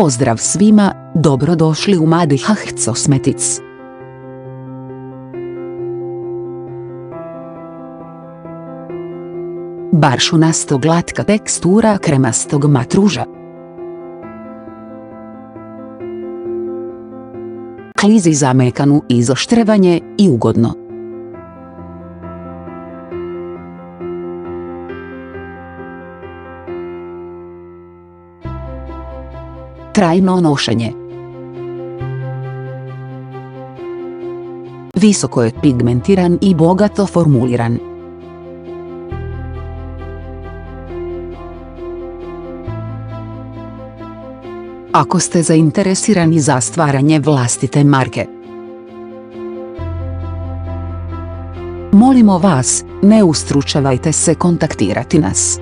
Pozdrav svima, dobrodošli u Madihah Cosmetics. Baršunasto glatka tekstura kremastog matruža. Klizi za mekanu izoštrevanje i ugodno. Trajno nošenje. Visoko je pigmentiran i bogato formuliran. Ako ste zainteresirani za stvaranje vlastite marke, molimo vas, ne ustručavajte se kontaktirati nas.